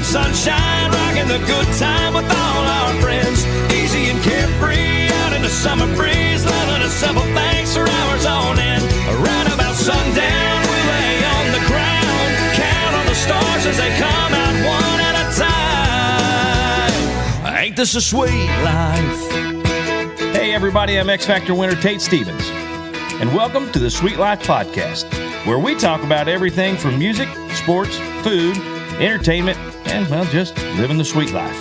sunshine, rocking the good time with all our friends. Easy and carefree, out in the summer breeze, loving a simple thanks for hours on end. Right about sundown, we lay on the ground, count on the stars as they come out one at a time. Ain't this a sweet life? Hey everybody, I'm X Factor winner Tate Stevens, and welcome to the Sweet Life Podcast, where we talk about everything from music, sports, food, entertainment, and, well, just living the sweet life.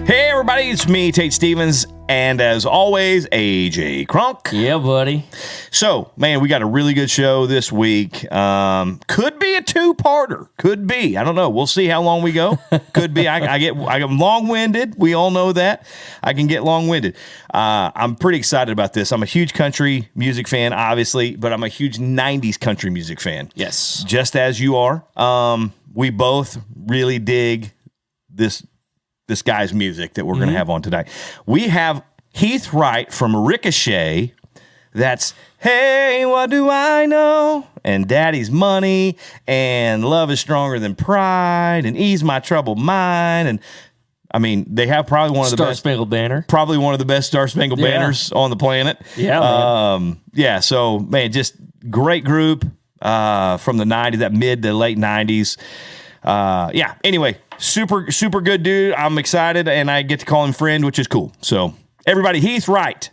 Hey everybody, it's me, Tate Stevens, and as always, AJ Kronk. Yeah, buddy. So, man, we got a really good show this week. Could be a two-parter. Could be. I don't know. We'll see how long we go. Could be. I get long-winded. We all know that. I can get long-winded. I'm pretty excited about this. I'm a huge country music fan, obviously, but I'm a huge 90s country music fan. Yes. Just as you are. We both really dig this guy's music that we're going to have on tonight. We have Heath Wright from Ricochet. That's Hey, What Do I Know? And Daddy's Money, and Love is Stronger Than Pride, and Ease My Troubled Mind. And I mean, they have probably one of the best Star-Spangled Banner. Probably one of the best Star-Spangled Banners on the planet. Yeah. So man, just great group from the 90s, that mid to late 90s. Anyway, super good dude. I'm excited, and I get to call him friend, which is cool. So, everybody, Heath Wright.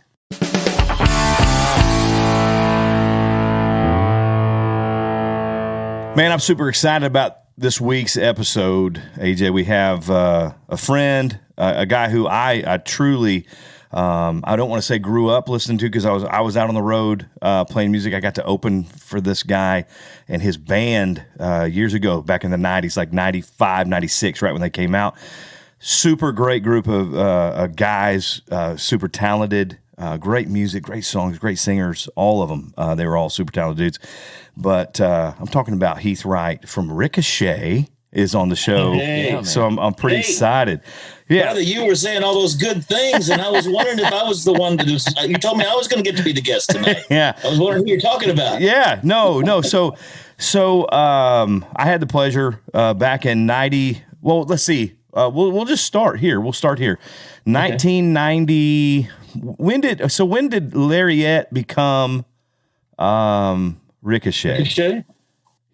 Man, I'm super excited about this week's episode, AJ. We have a friend, a guy who I truly, I don't want to say grew up listening to, because I was out on the road playing music. I got to open for this guy and his band years ago, back in the 90s, like 95, 96, right when they came out. Super great group of guys, super talented, great music, great songs, great singers, all of them. They were all super talented dudes. But I'm talking about Heath Wright from Ricochet is on the show. Hey, so I'm pretty excited. Yeah. Brother, you were saying all those good things, and I was wondering if I was the one to do. You told me I was going to get to be the guest tonight. Yeah. I was wondering who you're talking about. Yeah. No. So I had the pleasure back in 90. Well, let's see. We'll just start here. We'll start here. 1990. When did Lariat become Ricochet? Ricochet?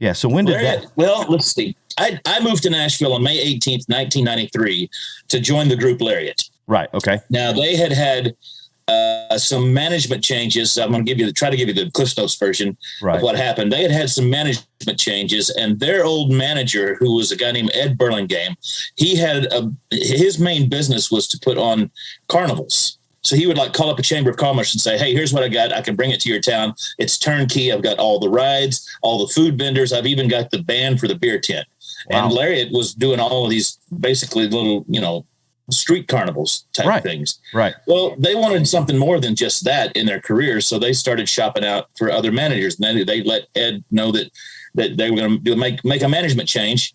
Yeah. So when did that? Well, let's see. I moved to Nashville on May 18th, 1993 to join the group Lariat. Right. Okay. Now, they had some management changes. I'm going to try to give you the Cliff Notes version of what happened. They had some management changes, and their old manager, who was a guy named Ed Burlingame, he had his main business was to put on carnivals. So he would call up a chamber of commerce and say, hey, here's what I got. I can bring it to your town. It's turnkey. I've got all the rides, all the food vendors. I've even got the band for the beer tent. Wow. And Lariat was doing all of these basically little, street carnivals type things. Right. Well, they wanted something more than just that in their careers. So they started shopping out for other managers. And then they let Ed know that they were going to make a management change.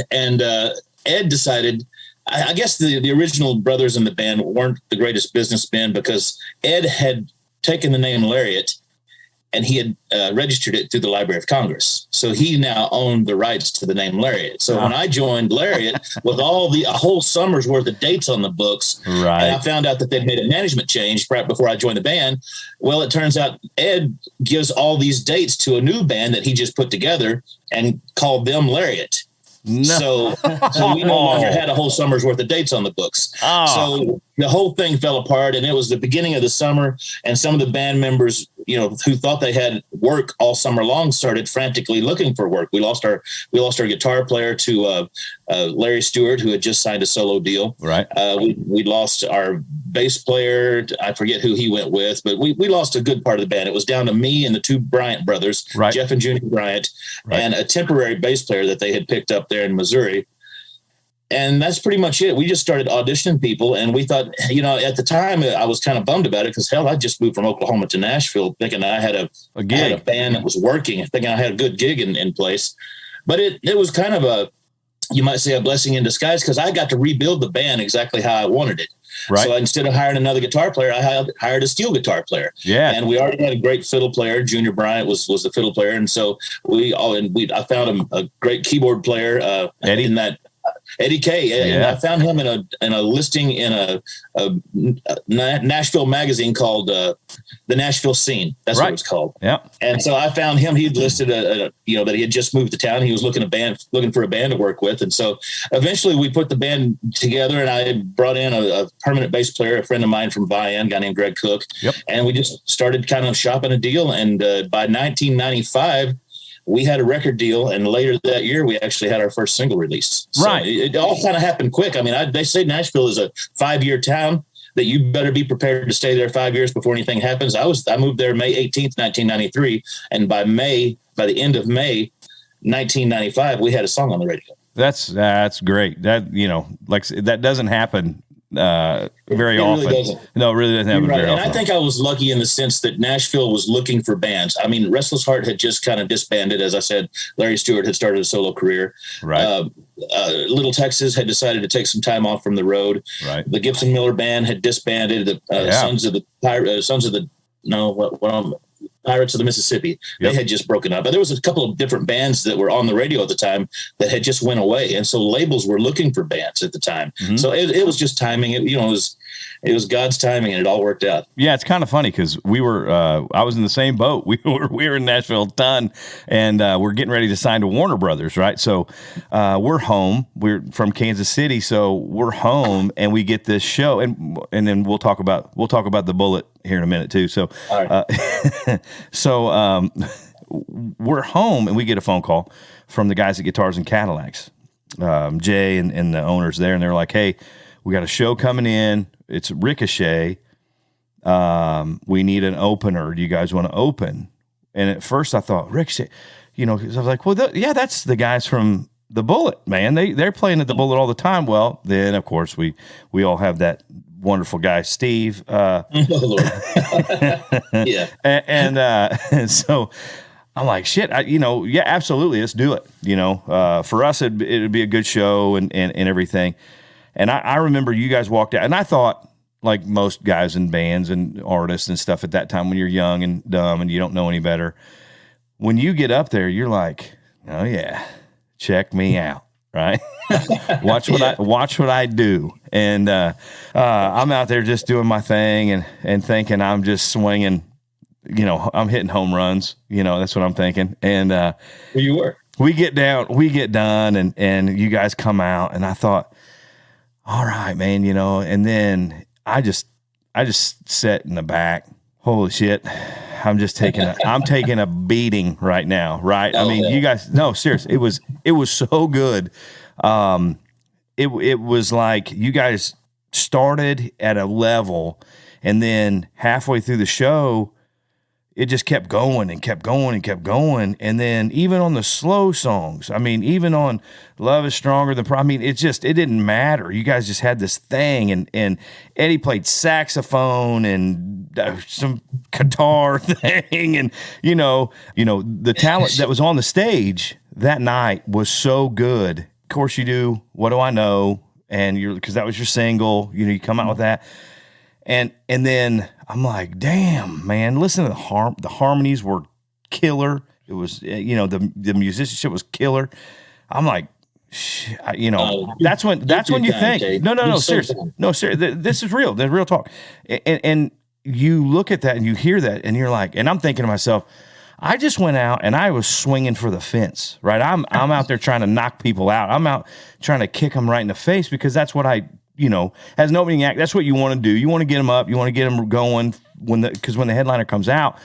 And Ed decided, I guess the original brothers in the band weren't the greatest businessmen, because Ed had taken the name Lariat and he had registered it through the Library of Congress. So he now owned the rights to the name Lariat. So when I joined Lariat with a whole summer's worth of dates on the books, and I found out that they'd made a management change right before I joined the band. Well, it turns out Ed gives all these dates to a new band that he just put together and called them Lariat. No. So we no longer had a whole summer's worth of dates on the books. So the whole thing fell apart, and it was the beginning of the summer, and some of the band members, who thought they had work all summer long, started frantically looking for work. We lost our guitar player to Larry Stewart, who had just signed a solo deal. Right. We lost our bass player. I forget who he went with, but we lost a good part of the band. It was down to me and the two Bryant brothers, Jeff and Junior Bryant, and a temporary bass player that they had picked up there in Missouri. And that's pretty much it. We just started auditioning people, and we thought, at the time I was kind of bummed about it, because I just moved from Oklahoma to Nashville thinking I had a band that was working, thinking I had a good gig in place. But it was kind of you might say, a blessing in disguise, because I got to rebuild the band exactly how I wanted it. Right. So instead of hiring another guitar player, I hired a steel guitar player. Yeah. And we already had a great fiddle player. Junior Bryant was the fiddle player. And so I found a great keyboard player Eddie? in that. Eddie K. And I found him in a listing in a Nashville magazine called The Nashville Scene. That's what it was called. Yeah. And so I found him. He'd listed that he had just moved to town. He was looking for a band to work with. And so eventually we put the band together, and I brought in a permanent bass player, a friend of mine from Vian, a guy named Greg Cook. Yep. And we just started kind of shopping a deal. And by 1995, we had a record deal, and later that year, we actually had our first single release. So right. It all kind of happened quick. I mean, they say Nashville is a 5-year town, that you better be prepared to stay there 5 years before anything happens. I moved there May 18th, 1993. And by the end of May, 1995, we had a song on the radio. That's great. That, that doesn't happen very often. Really doesn't. No, it really doesn't happen very often. And I think I was lucky in the sense that Nashville was looking for bands. I mean, Restless Heart had just kind of disbanded. As I said, Larry Stewart had started a solo career. Right. Little Texas had decided to take some time off from the road. Right. The Gibson Miller Band had disbanded. The Pirates of the Mississippi. They had just broken up. But there was a couple of different bands that were on the radio at the time that had just went away. And so labels were looking for bands at the time. Mm-hmm. So it was just timing. It was God's timing, and it all worked out. Yeah, it's kind of funny because we were I was in the same boat. We were in Nashville a ton, and we're getting ready to sign to Warner Brothers, right? So we're home. We're from Kansas City, so we're home, and we get this show, and then we'll talk about the Bullet here in a minute too. So, all right. We're home, and we get a phone call from the guys at Guitars and Cadillacs, Jay and the owners there, and they're like, "Hey, we got a show coming in. It's Ricochet. We need an opener. Do you guys want to open?" And at first I thought, Ricochet, because I was like, well, that's the guys from the Bullet, man. They're playing at the Bullet all the time. Well, then of course we all have that wonderful guy, Steve. Oh, Lord. Yeah. And so I'm like, shit, yeah, absolutely. Let's do it. For us, it'd be a good show and everything. And I remember you guys walked out, and I thought, like most guys in bands and artists and stuff at that time, when you're young and dumb and you don't know any better, when you get up there, you're like, oh yeah, check me out, right? Watch what I do. And I'm out there just doing my thing and thinking I'm just swinging, I'm hitting home runs, that's what I'm thinking. And you were. We get done, and you guys come out, and I thought, all right, man, and then I just sat in the back. Holy shit. I'm taking a beating right now. Right. Oh, I mean, you guys, no, seriously, it was so good. It was like you guys started at a level, and then halfway through the show, it just kept going and kept going and kept going. And then even on the slow songs, I mean, even on Love is Stronger Than Pride, I mean, it didn't matter. You guys just had this thing, and Eddie played saxophone and some guitar thing. And, the talent that was on the stage that night was so good. Of course you do What Do I Know? And because that was your single, you come out with that. And then I'm like, damn, man, listen to the harmonies were killer. It was, the musicianship was killer. I'm like, that's when you think, Dave. no, seriously. No, seriously, this is real. There's real talk. And you look at that and you hear that and you're like, and I'm thinking to myself, I just went out and I was swinging for the fence, right? I'm out there trying to knock people out. I'm out trying to kick them right in the face because that's what as an opening act, that's what you want to do. You want to get them up. You want to get them going because when the headliner comes out,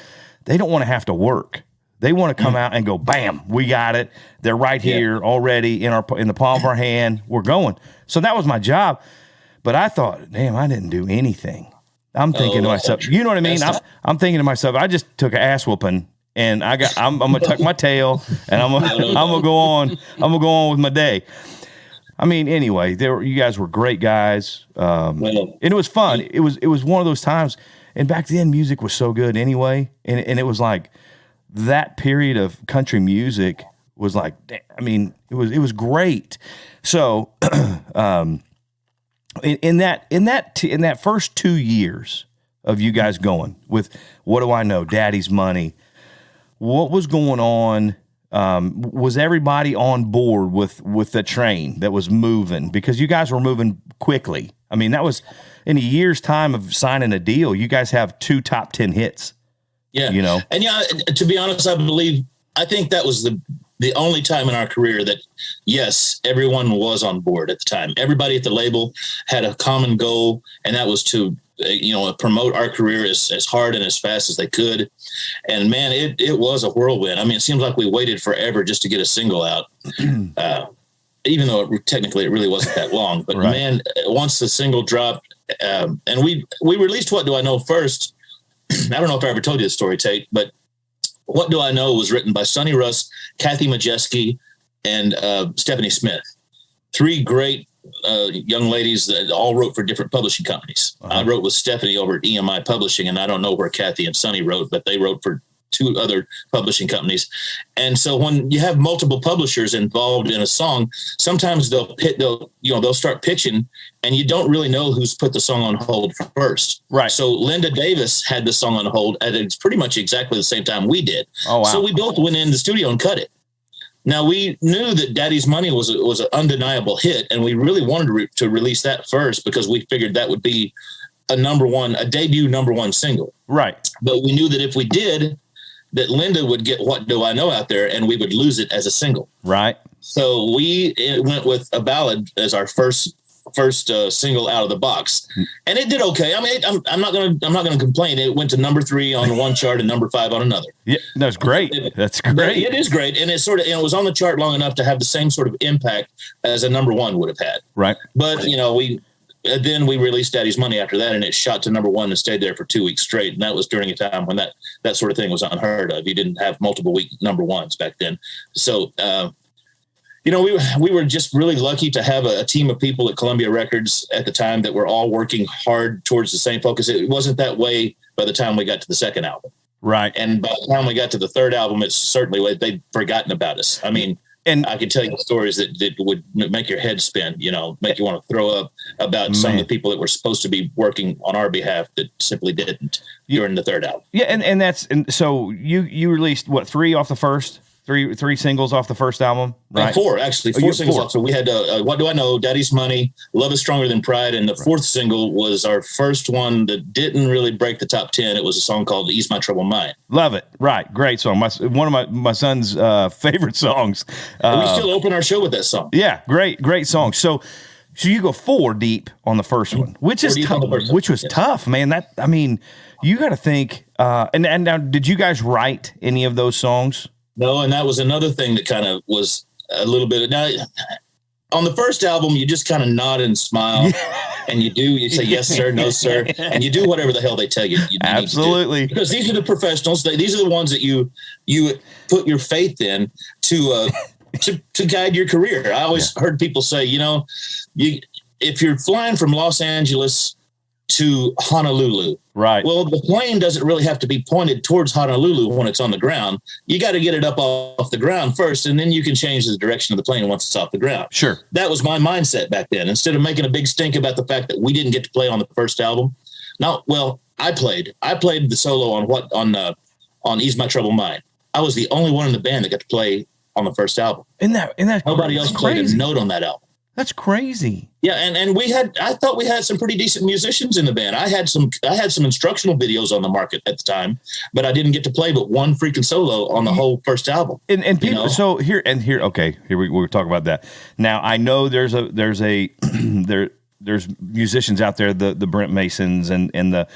they don't want to have to work. They want to come out and go, bam, we got it. They're right here already in the palm of our hand. We're going. So that was my job. But I thought, damn, I didn't do anything. I'm thinking to myself, you know what I mean? I'm thinking to myself, I just took an ass whooping. And I'm gonna tuck my tail, and I'm gonna go on. I'm gonna go on with my day. I mean, anyway, you guys were great guys, and it was fun. It was one of those times. And back then, music was so good anyway, and it was like that period of country music was like, I mean, it was great. So, in that first 2 years of you guys going with What Do I Know, Daddy's Money, what was going on? Was everybody on board with the train that was moving? Because you guys were moving quickly. I mean, that was in a year's time of signing a deal. You guys have 2 top 10 hits. Yeah. You know, and to be honest, I think that was the only time in our career that, yes, everyone was on board at the time. Everybody at the label had a common goal, and that was to, promote our career as hard and as fast as they could. And man, it was a whirlwind. I mean, it seems like we waited forever just to get a single out, even though technically it really wasn't that long. But right. Man, once the single dropped, and we released What Do I Know first. I don't know if I ever told you the story, Tate, but What Do I Know was written by Sonny Russ, Kathy Majeski, and Stephanie Smith. 3 great young ladies that all wrote for different publishing companies. I wrote with Stephanie over at EMI Publishing, and I don't know where Kathy and Sonny wrote, but they wrote for 2 other publishing companies. And so when you have multiple publishers involved in a song, sometimes they'll start pitching, and you don't really know who's put the song on hold first. Right. So Linda Davis had the song on hold at pretty much exactly the same time we did. Oh, wow. So we both went in the studio and cut it. Now, we knew that Daddy's Money was an undeniable hit, and we really wanted to release that first because we figured that would be a debut number 1 single. Right. But we knew that if we did, that Linda would get What Do I Know out there, and we would lose it as a single. Right. So we went with a ballad as our first single out of the box, and it did okay. I mean, I'm not gonna complain. It went to number 3 on one chart and number 5 on another. Yeah, that's great. That's great. It is great, and it was on the chart long enough to have the same sort of impact as a number 1 would have had. Right. But then we released Daddy's Money after that, and it shot to number 1 and stayed there for 2 weeks straight. And that was during a time when that sort of thing was unheard of. You didn't have multiple week number 1s back then. So, we were just really lucky to have a team of people at Columbia Records at the time that were all working hard towards the same focus. It wasn't that way by the time we got to the second album. Right. And by the time we got to the third album, it's certainly they'd forgotten about us. I mean, and I could tell you stories that would make your head spin, make you want to throw up about some of the people that were supposed to be working on our behalf that simply didn't during the third album. Yeah. And so you released 3 off the first? Three singles off the first album, right? 4 singles off. So we had What Do I Know, Daddy's Money, Love Is Stronger Than Pride, and the 4th single was our first one that didn't really break the top 10. It was a song called Ease My Troubled Mind. Love it. Right. Great song. One of my son's favorite songs. We still open our show with that song. Yeah. Great song. So you go 4 deep on the first one, which is tough. Which was tough, man. You got to think. And now, did you guys write any of those songs? No, and that was another thing that kind of was a little bit. Now, on the first album, you just kind of nod and smile, and you say yes, sir, no, sir, and you do whatever the hell they tell you. Absolutely, need to do. Because these are the professionals. These are the ones that you put your faith in to guide your career. I always heard people say, if you're flying from Los Angeles to Honolulu. Right. Well, the plane doesn't really have to be pointed towards Honolulu when it's on the ground. You got to get it up off the ground first, and then you can change the direction of the plane once it's off the ground. Sure. That was my mindset back then. Instead of making a big stink about the fact that we didn't get to play on the first album. I played the solo on Ease My Troubled Mind. I was the only one in the band that got to play on the first album. And nobody else played a note on that album. That's crazy. Yeah, and I thought we had some pretty decent musicians in the band. I had some instructional videos on the market at the time, but I didn't get to play but one freaking solo on the whole first album. And people, so here, okay, here we'll talk about that. Now I know there's musicians out there, the Brent Masons and the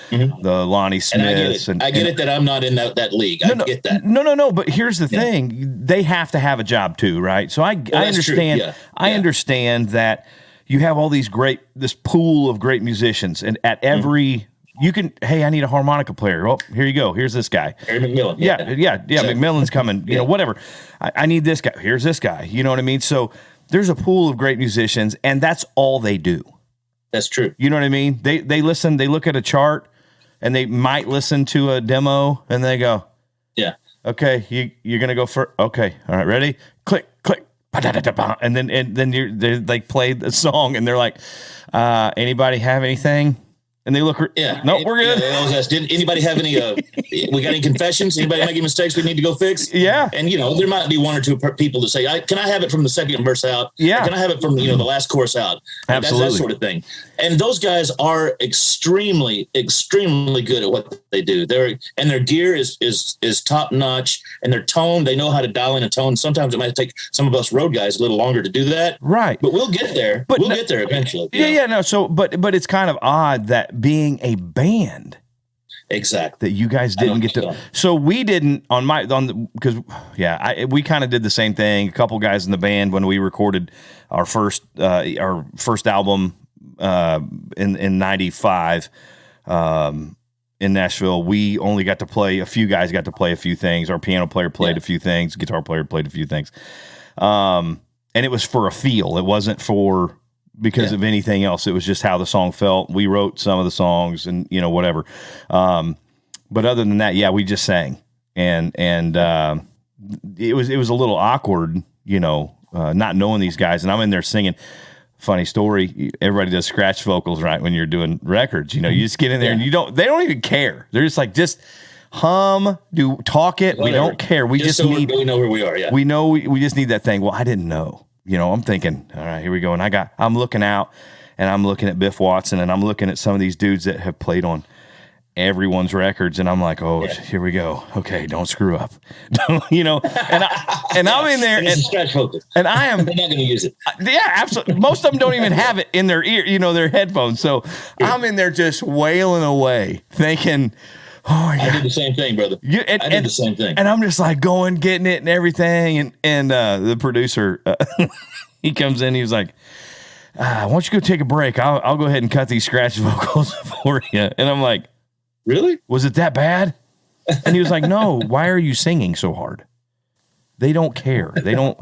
Lonnie Smiths. I get it that I'm not in that league. I get that. No. But here's the thing: they have to have a job too, right? So I understand. Yeah. I understand that you have all this pool of great musicians, and at every you can. Hey, I need a harmonica player. Well, here you go. Here's this guy. Harry McMillan. Yeah. McMillan's coming. Whatever. I need this guy. Here's this guy. You know what I mean? So there's a pool of great musicians, and that's all they do. That's true. You know what I mean? They listen, they look at a chart, and they might listen to a demo, and they go, yeah. Okay, you're going to go for, okay, all right, ready? Click, click, and then they play the song, and they're like, anybody have anything? And they look, nope, we're good. They always ask, did anybody have any, we got any confessions? Anybody making mistakes we need to go fix? Yeah. And, there might be one or two people that say, can I have it from the second verse out? Yeah. Can I have it from, the last chorus out? Absolutely. That sort of thing. And those guys are extremely, extremely good at what they do. Their gear is top notch, and their tone, they know how to dial in a tone. Sometimes it might take some of us road guys a little longer to do that. Right. But we'll get there. We'll get there eventually. No. So, but it's kind of odd that being a band, exactly, that you guys didn't get to. So we didn't we kind of did the same thing. A couple guys in the band when we recorded our first album in '95 in Nashville. We only got to play, a few guys got to play a few things. Our piano player played a few things. Guitar player played a few things. And it was for a feel. It wasn't because of anything else. It was just how the song felt. We wrote some of the songs and, whatever. But other than that, we just sang. And it was a little awkward, not knowing these guys. And I'm in there singing. Funny story. Everybody does scratch vocals, right? When you're doing records, you just get in there and they don't even care. They're just like, just hum, talk it. Whatever. We don't care. We just need, we know where we are. Yeah. We know we just need that thing. Well, I didn't know, I'm thinking, all right, here we go. And I'm looking out and I'm looking at Biff Watson and I'm looking at some of these dudes that have played on everyone's records. And I'm like, here we go. Okay. Don't screw up. and I'm in there and I am they're not going to use it. Yeah, absolutely. Most of them don't even have it in their ear, their headphones. So I'm in there just wailing away thinking, oh, yeah. I did the same thing, brother. I did the same thing. And I'm just like getting it and everything. And the producer, he comes in, he was like, why don't you go take a break? I'll go ahead and cut these scratch vocals for you. And I'm like, really? Was it that bad? And he was like, no, why are you singing so hard? They don't care. They don't,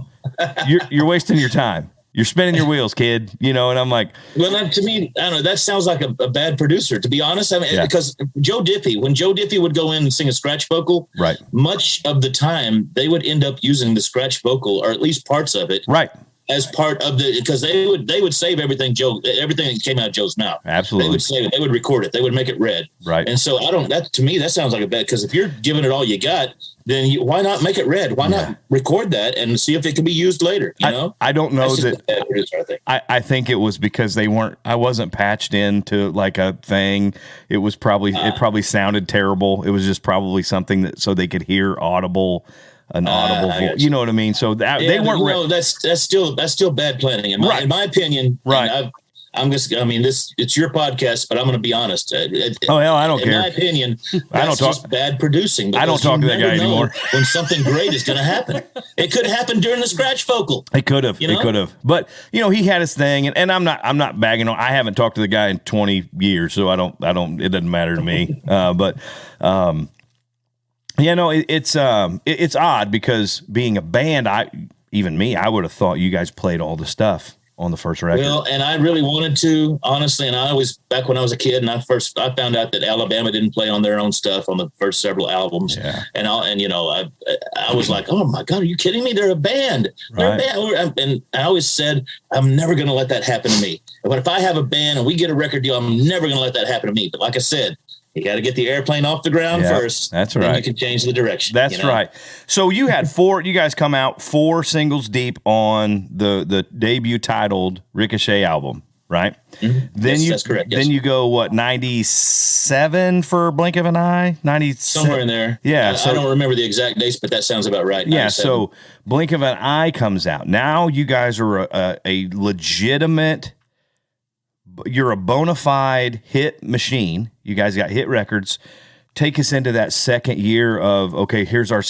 you're wasting your time. You're spinning your wheels, kid, and I'm like, well, to me, I don't know. That sounds like a bad producer, to be honest. I mean, because when Joe Diffie would go in and sing a scratch vocal, right, much of the time they would end up using the scratch vocal, or at least parts of it, right, as part of because they would save everything that came out of Joe's mouth. Absolutely. They would save it. They would record it. They would make it red. Right. And so to me, that sounds like a bad, because if you're giving it all you got, then why not make it red? Why not record that and see if it can be used later? I don't know that. A bad producer, I think. I think it was because I wasn't patched into like a thing. It was probably, it probably sounded terrible. It was just probably something that, so they could hear an audible voice. You know what I mean? So they weren't. No, that's still bad planning in my opinion. Right. It's your podcast, but I'm going to be honest. Hell, I don't care. In my opinion, that's just bad producing. I don't talk to that guy anymore. When something great is going to happen, it could happen during the scratch vocal. It could have. It could have. But he had his thing, and I'm not bagging on. I haven't talked to the guy in 20 years, so I don't. It doesn't matter to me. It's odd because being a band, I would have thought you guys played all the stuff on the first record. Well, and I really wanted to, honestly, and I always, back when I was a kid and I found out that Alabama didn't play on their own stuff on the first several albums. Yeah. And I was like, oh my God, are you kidding me? They're a band. They're a band. And I always said, I'm never going to let that happen to me. But if I have a band and we get a record deal, I'm never going to let that happen to me. But like I said, you got to get the airplane off the ground first. That's right. Then you can change the direction. That's right. So you had you guys come out 4 singles deep on the debut titled Ricochet album, right? Mm-hmm. Then that's correct. Yes. Then you go 97 for Blink of an Eye? 97. Somewhere in there. Yeah. I don't remember the exact dates, but that sounds about right. 97. Yeah. So Blink of an Eye comes out. Now you guys are a legitimate, you're a bona fide hit machine. You guys got hit records. Take us into that second year of, okay, here's our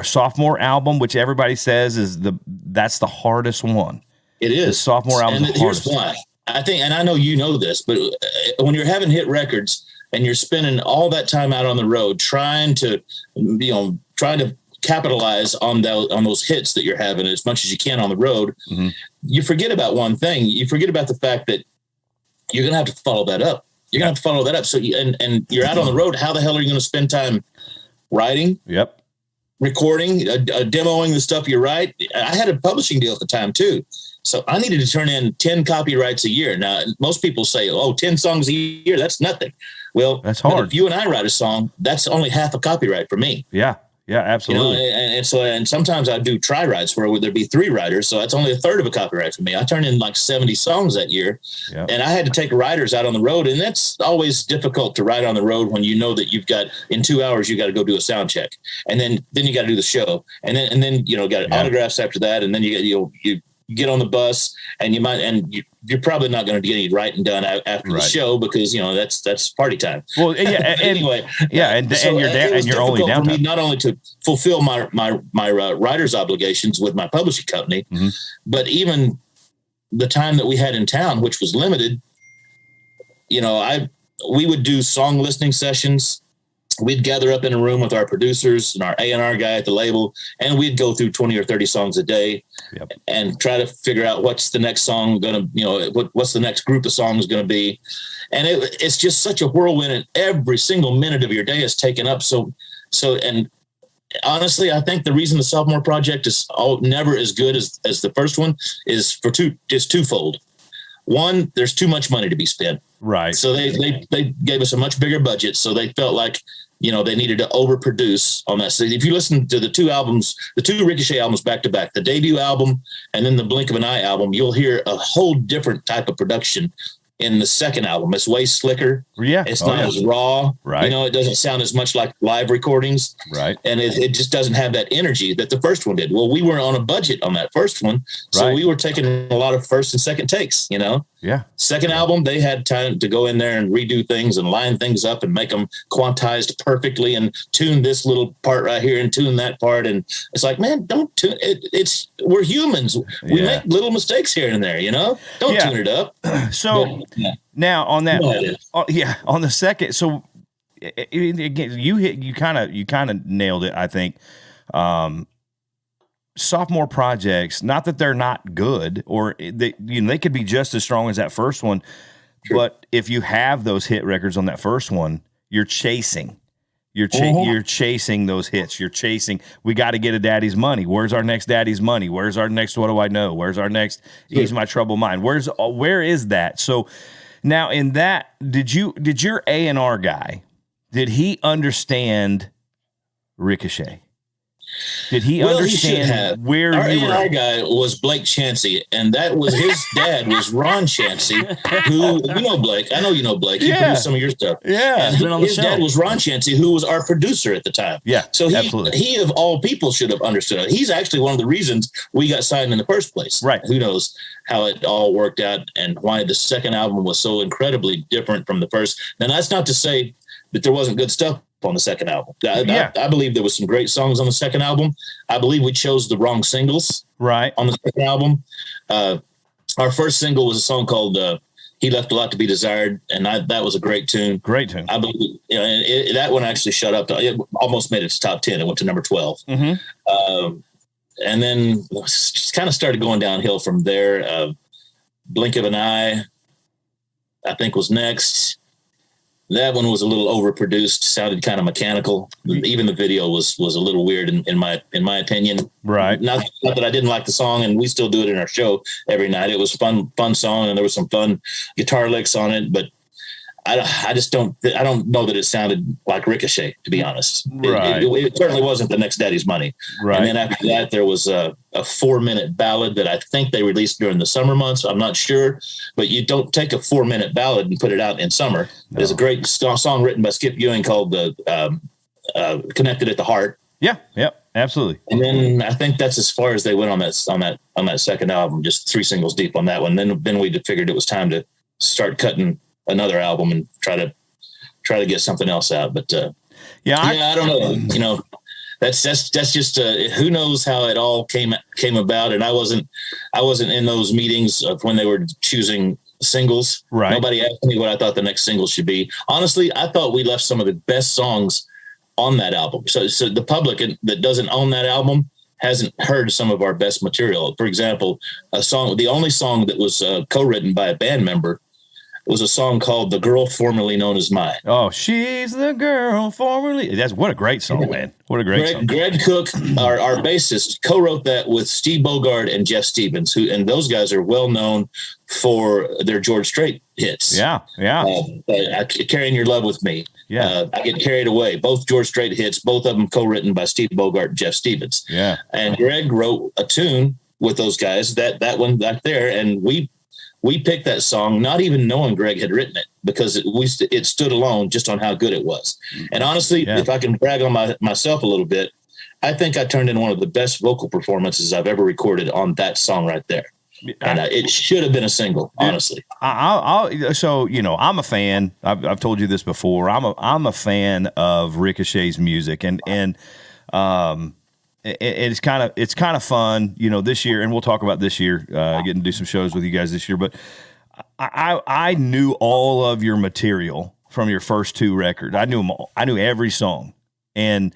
sophomore album, which everybody says that's the hardest one. It is. The sophomore album. And here's why. I think, and I know you know this, but when you're having hit records and you're spending all that time out on the road trying to capitalize on those hits that you're having as much as you can on the road, mm-hmm. you forget about one thing. You forget about the fact that you're going to have to follow that up. So and you're out on the road. How the hell are you going to spend time writing? Yep. recording, demoing the stuff you write. I had a publishing deal at the time too. So I needed to turn in 10 copyrights a year. Now, most people say, 10 songs a year, that's nothing. Well, that's hard. If you and I write a song, that's only half a copyright for me. Yeah. Yeah, absolutely. And sometimes I do try writes where there'd be 3 writers. So that's only a third of a copyright for me. I turned in like 70 songs that year, and I had to take writers out on the road. And that's always difficult to write on the road when you know that you've got, in 2 hours, you got to go do a sound check. And then you got to do the show. And then got autographs after that. And then you get on the bus, and you're probably not going to get any writing done after the show because that's party time. Well, yeah. Anyway, and you're only downtime. For me not only to fulfill my writer's obligations with my publishing company, but even the time that we had in town, which was limited. We would do song listening sessions. We'd gather up in a room with our producers and our A&R guy at the label, and we'd go through 20 or 30 songs a day and try to figure out what's the next song going to, what's the next group of songs going to be. And it's just such a whirlwind, and every single minute of your day is taken up. So, and honestly, I think the reason the sophomore project is never as good as the first one is twofold. One, there's too much money to be spent. Right. So they gave us a much bigger budget. So they felt like, they needed to overproduce on that. So if you listen to the 2 Ricochet albums back to back, the debut album and then the Blink of an Eye album, you'll hear a whole different type of production in the second album. It's way slicker. Yeah. It's not as raw. Right. It doesn't sound as much like live recordings. Right. And it just doesn't have that energy that the first one did. Well, we were on a budget on that first one. So we were taking a lot of first and second takes, Yeah. Second album, they had time to go in there and redo things and line things up and make them quantized perfectly and tune this little part right here and tune that part. And it's like, man, don't tune it. We're humans. We make little mistakes here and there, Don't tune it up. So now on that, on the second, so again, you kind of nailed it, I think. Sophomore projects, not that they're not good or they could be just as strong as that first one, but if you have those hit records on that first one, you're chasing those hits. You're chasing, we got to get a Daddy's Money. Where's our next Daddy's Money? Where's our next What Do I Know? Where's our next Ease My Troubled Mind? Where is that? So now in that, did your A&R guy, did he understand Ricochet? Did he understand where our you were? Our guy was Blake Chansey, and that was his dad was Ron Chansey, who Blake. I know you know Blake. He produced some of your stuff. Yeah, and his dad was Ron Chansey, who was our producer at the time. Yeah, so absolutely. He of all people should have understood it. He's actually one of the reasons we got signed in the first place. Right. Who knows how it all worked out and why the second album was so incredibly different from the first. And that's not to say that there wasn't good stuff on the second album. I believe there was some great songs on the second album. I believe we chose the wrong singles on the second album. Our first single was a song called He Left a Lot to Be Desired, and that was a great tune. Great tune. I believe that one actually shut up. It almost made it to top 10. It went to number 12. Mm-hmm. And then just kind of started going downhill from there. Blink of an Eye, I think, was next. That one was a little overproduced, sounded kind of mechanical. Even the video was a little weird in my opinion. Right. Not that I didn't like the song, and we still do it in our show every night. It was fun song, and there was some fun guitar licks on it, but I just don't know that it sounded like Ricochet, to be honest. Right. It certainly wasn't the next Daddy's Money. Right. And then after that, there was a 4-minute ballad that I think they released during the summer months. I'm not sure, but you don't take a 4-minute ballad and put it out in summer. No. There's a great song written by Skip Ewing called Connected at the Heart. Yeah. Yep. Absolutely. And then I think that's as far as they went on that second album, just 3 singles deep on that one. Then we figured it was time to start cutting another album and try to get something else out. But I don't know. That's just who knows how it all came about. And I wasn't in those meetings of when they were choosing singles. Right. Nobody asked me what I thought the next single should be. Honestly, I thought we left some of the best songs on that album. So the public that doesn't own that album hasn't heard some of our best material. For example, the only song that was co-written by a band member was a song called "The Girl Formerly Known as Mine." Oh, she's the girl formerly. What a great song, man. What a great song. Greg Cook, our bassist, co-wrote that with Steve Bogart and Jeff Stevens, and those guys are well known for their George Strait hits. Yeah. Carrying Your Love with Me. Yeah. I Get Carried Away. Both George Strait hits, both of them co-written by Steve Bogart and Jeff Stevens. Yeah. And Greg wrote a tune with those guys, that one back there, and we picked that song not even knowing Greg had written it, because it stood alone just on how good it was. And honestly, if I can brag on myself a little bit, I think I turned in one of the best vocal performances I've ever recorded on that song right there. And it should have been a single, honestly. So, I'm a fan. I've told you this before. I'm a fan of Ricochet's music, and it's kind of fun, this year, and we'll talk about this year, getting to do some shows with you guys this year. But I knew all of your material from your first two records. I knew them all. I knew every song. And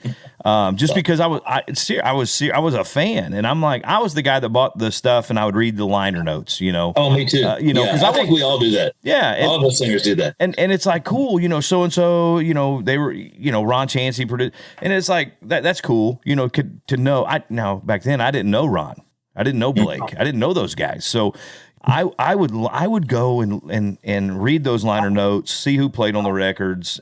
just because I was a fan, and I'm like, I was the guy that bought the stuff, and I would read the liner notes, Oh, me too. Because I think we all do that. Yeah, all of us singers do that. And it's like, cool, so and so, they were, Ron Chansey produced, and it's like that's cool, to know. Now back then I didn't know Ron, I didn't know Blake, I didn't know those guys, so I would go and read those liner notes, see who played on the records,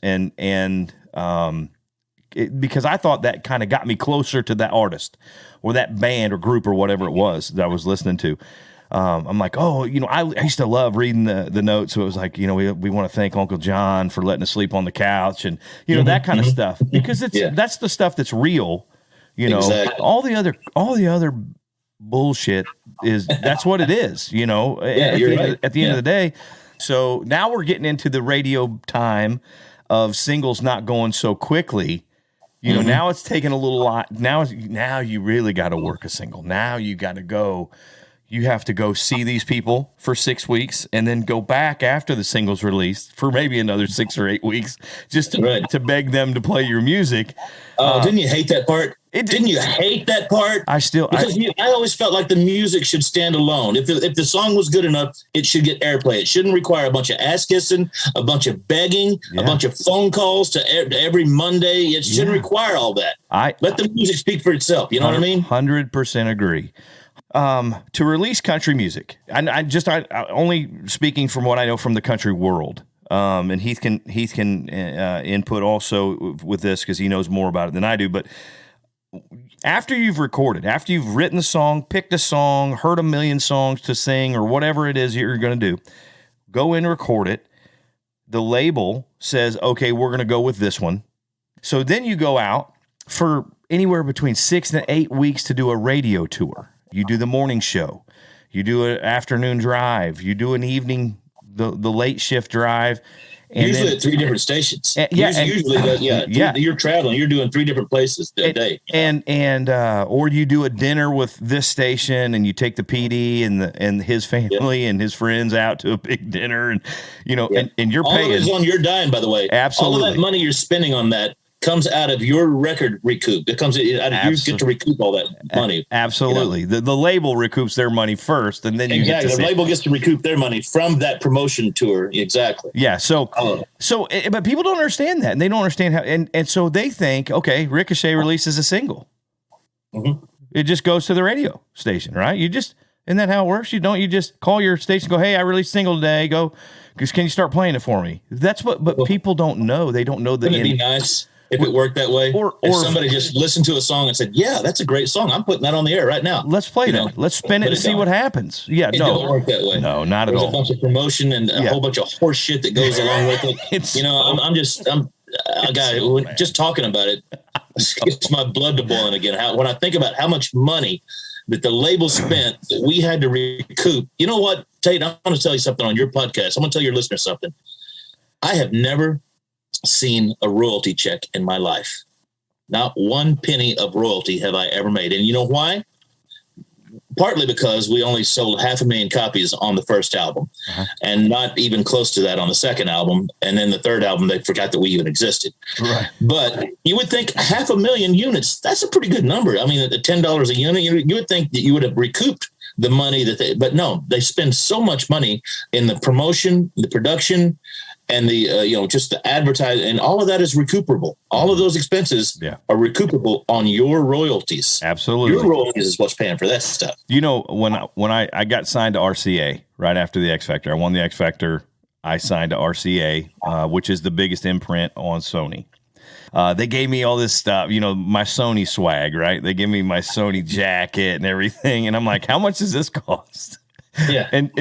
because I thought that kind of got me closer to that artist or that band or group or whatever it was that I was listening to. I'm like, I used to love reading the notes. So it was like, we want to thank Uncle John for letting us sleep on the couch, and that kind of stuff, because that's the stuff that's real. Exactly. all the other bullshit that's what it is. At the end of the day. So now we're getting into the radio time of singles not going so quickly. Now it's taking a little lot. Now you really got to work a single. Now you got to go. You have to go see these people for 6 weeks, and then go back after the single's released for maybe another 6 or 8 weeks, just to beg them to play your music. Didn't you hate that part? Didn't you hate that part? I always felt like the music should stand alone. If the song was good enough, it should get airplay. It shouldn't require a bunch of ass kissing, a bunch of begging, a bunch of phone calls to every Monday. It shouldn't require all that. Let the music speak for itself. You know what I mean? 100% agree. To release country music, I only speaking from what I know from the country world. And Heath can input also with this, because he knows more about it than I do. But after you've recorded, after you've written the song, picked a song, heard a million songs to sing, or whatever it is you're going to do, go in and record it. The label says, okay, we're going to go with this one. So then you go out for anywhere between 6 and 8 weeks to do a radio tour. You do the morning show, you do an afternoon drive, you do an evening, the late shift drive. And usually at 3 different stations. You're traveling. You're doing 3 different places a day. Or you do a dinner with this station, and you take the PD and his family and his friends out to a big dinner, and and you're paying. All of it's on your dime, by the way. Absolutely. All of that money you're spending on that comes out of your record recoup. It comes out of you get to recoup all that money. Absolutely. The label recoups their money first, and then the label gets to recoup their money from that promotion tour. Exactly. Yeah. But people don't understand that, and they don't understand how, and so they think, okay, Ricochet releases a single. Mm-hmm. It just goes to the radio station, right? Isn't that how it works? You just call your station, go, hey, I released a single today. Go, because can you start playing it for me? But people don't know. They don't know that. Wouldn't it be nice if it worked that way? Or somebody just listened to a song and said, yeah, that's a great song. I'm putting that on the air right now. Let's play that. Let's spin it and see what happens. Yeah, it don't work that way. No, not at all. There's a bunch of promotion and a whole bunch of horse shit that goes along with it. I'm a guy, just talking about it, gets my blood to boiling again. When I think about how much money that the label spent that we had to recoup. You know what, Tate, I'm going to tell you something on your podcast. I'm going to tell your listeners something. I have never seen a royalty check in my life. Not one penny of royalty have I ever made. And you know why? Partly because we only sold 500,000 copies on the first album, and not even close to that on the second album. And then the third album, they forgot that we even existed. Right. But you would think 500,000 units, that's a pretty good number. I mean, at $10 a unit, you would think that you would have recouped the money but no, they spend so much money in the promotion, the production, and the just the advertising, and all of that is recuperable. All of those expenses are recuperable on your royalties. Absolutely, your royalties is what's paying for that stuff. When I got signed to RCA right after the X Factor, I won the X Factor. I signed to RCA, which is the biggest imprint on Sony. They gave me all this stuff, my Sony swag, right? They gave me my Sony jacket and everything, and I'm like, how much does this cost? Yeah, and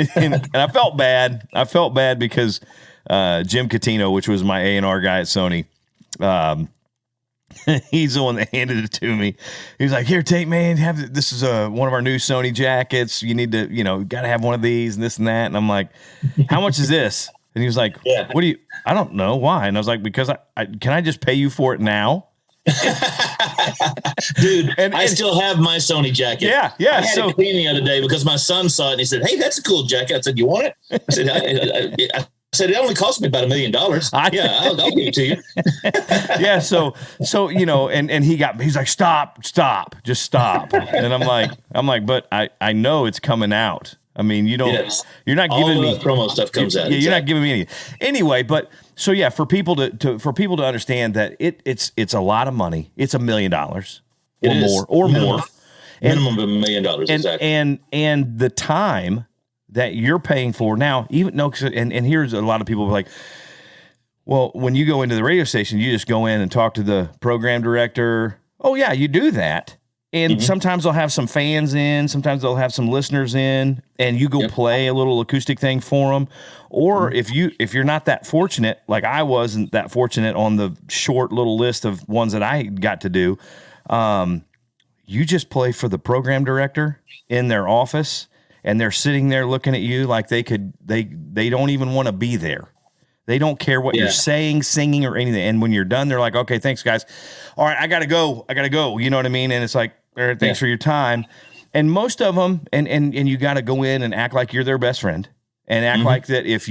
I felt bad. I felt bad because Jim Catino, which was my A&R guy at Sony, he's the one that handed it to me. He was like, "Here, take, man. This is one of our new Sony jackets. You need to, got to have one of these and this and that." And I'm like, "How much is this?" And he was like, "What do you? I don't know why." And I was like, "Because can I just pay you for it now?" Dude, I still have my Sony jacket. Yeah. I had it clean the other day because my son saw it and he said, "Hey, that's a cool jacket." I said, "You want it?" I said, I said, "It only cost me about $1 million." Yeah, I'll give it to you. Yeah. So, and he's like, stop, just stop. And I'm like, but I know it's coming out. I mean, you're not giving me promo stuff comes out. Yeah, you're not giving me any. Anyway, but so yeah, for people to understand that it's a lot of money. It's $1 million or more. Minimum of $1 million. Exactly. And the time that you're paying for now, and here's a lot of people like, well, when you go into the radio station, you just go in and talk to the program director. Oh yeah, you do that. And sometimes they'll have some fans in, sometimes they'll have some listeners in, and you go play a little acoustic thing for them. Or if you're not that fortunate, like I wasn't that fortunate on the short little list of ones that I got to do, you just play for the program director in their office, and they're sitting there looking at you like they don't even want to be there. They don't care what you're saying, singing, or anything. And when you're done, they're like, "Okay, thanks, guys. All right, I gotta go. You know what I mean?" And it's like, "All right, thanks for your time." And most of them, and you got to go in and act like you're their best friend, and act like that if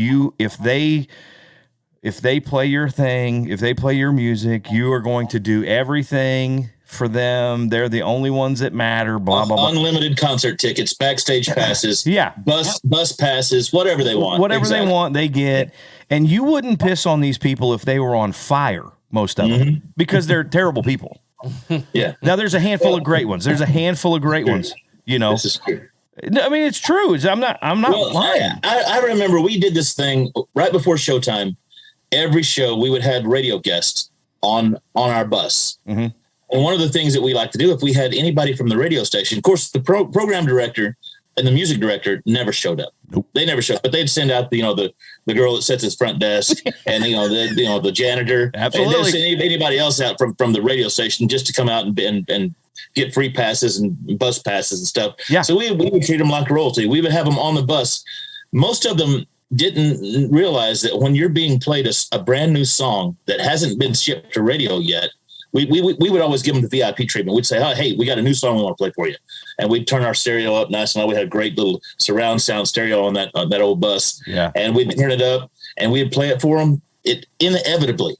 they play your thing, if they play your music, you are going to do everything for them. They're the only ones that matter. Blah blah blah. Unlimited concert tickets, backstage passes, bus passes, whatever they want. Whatever they want, they get. And you wouldn't piss on these people if they were on fire. Most of them, because they're terrible people. Yeah. Now there's a handful of great ones. This is true. I mean, it's true. I'm not lying. I remember we did this thing right before showtime. Every show we would have radio guests on our bus. And one of the things that we like to do, if we had anybody from the radio station, of course, the program director and the music director never showed up. Nope. They never showed up, but they'd send out the girl that sits at the front desk and the janitor. Absolutely. And they'd send anybody else out from the radio station just to come out and get free passes and bus passes and stuff. Yeah. So we would treat them like royalty. We would have them on the bus. Most of them didn't realize that when you're being played a brand new song that hasn't been shipped to radio yet, we would always give them the VIP treatment. We'd say, "Oh, hey, we got a new song we want to play for you," and we'd turn our stereo up nice and loud. We had a great little surround sound stereo on that old bus, and we'd turn it up and we'd play it for them. It inevitably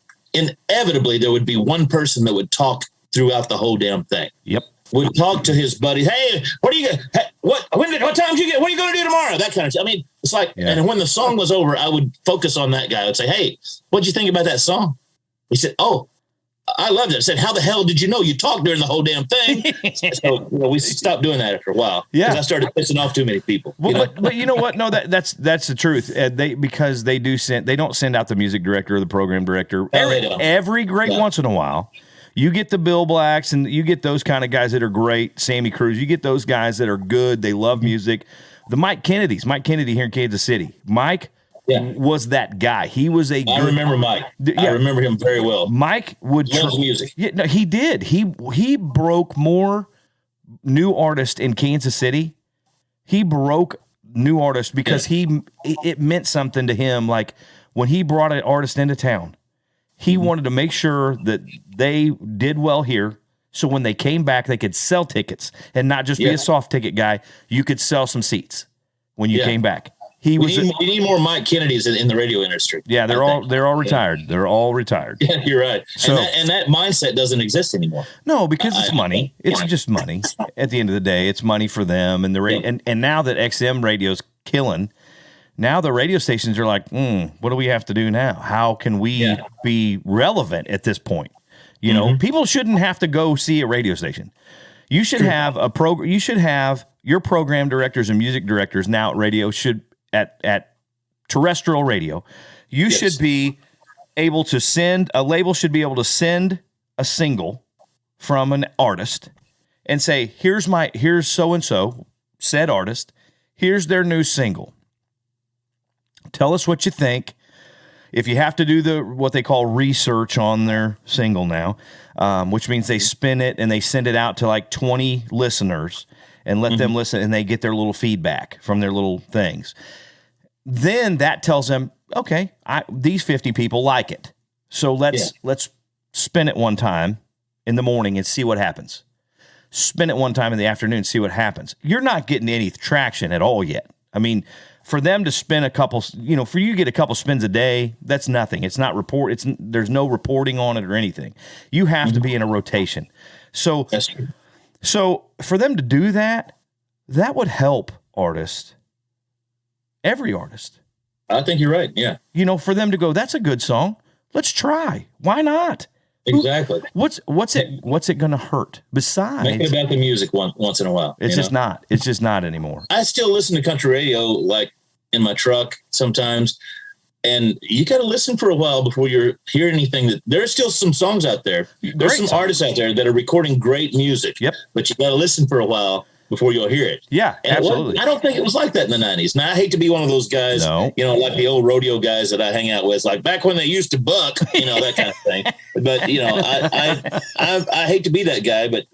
there would be one person that would talk throughout the whole damn thing. Yep. Would talk to his buddy. "Hey, what are you? What time did you get? What are you going to do tomorrow?" That kind of. I mean, it's like, and when the song was over, I would focus on that guy. I would say, "Hey, what'd you think about that song?" He said, "Oh, I loved it." I said, "How the hell did you know? You talked during the whole damn thing." So we stopped doing that after a while. Yeah, because I started pissing off too many people. Well, but you know what? No, that's the truth. Because they don't send out the music director or the program director every great once in a while. You get the Bill Blacks and you get those kind of guys that are great. Sammy Cruz. You get those guys that are good. They love music. The Mike Kennedy here in Kansas City. Mike was that guy. He was I remember Mike. I remember him very well. Mike would love music. Yeah, no, he did. He broke more new artists in Kansas City. He broke new artists because it meant something to him. Like when he brought an artist into town, he wanted to make sure that they did well here. So when they came back, they could sell tickets and not just be a soft ticket guy. You could sell some seats when you came back. He we need more Mike Kennedys in the radio industry. Yeah, they're all retired. Yeah. They're all retired. Yeah, you're right. So, and that mindset doesn't exist anymore. No, because it's money. It's just money. At the end of the day, it's money for them. And and now that XM radio's killing, now the radio stations are like, what do we have to do now? How can we be relevant at this point? You know, people shouldn't have to go see a radio station. You should have you should have your program directors and music directors now at radio at terrestrial radio. You should be able to a label should be able to send a single from an artist and say, here's so-and-so, said artist, here's their new single. Tell us what you think. If you have to do what they call research on their single now, which means they spin it and they send it out to like 20 listeners and let them listen, and they get their little feedback from their little things. Then that tells them, okay, these 50 people like it. So let's spin it one time in the morning and see what happens. Spin it one time in the afternoon and see what happens. You're not getting any traction at all yet. I mean, for them to spin a couple, for you to get a couple spins a day, that's nothing. It's not there's no reporting on it or anything. You have to be in a rotation. So that's true. So for them to do that would help artists. Every artist. I think you're right. Yeah. For them to go, that's a good song. Let's try. Why not? Exactly. What's it going to hurt? Besides, make it about the music once in a while. It's just not. It's just not anymore. I still listen to country radio, like in my truck sometimes, and you got to listen for a while before you hear anything. There's still some songs out there. There's some artists out there that are recording great music. Yep. But you got to listen for a while before you'll hear it. Yeah, and absolutely. I don't think it was like that in the 90s. Now, I hate to be one of those guys, like the old rodeo guys that I hang out with, like back when they used to buck, that kind of thing. But, I hate to be that guy, but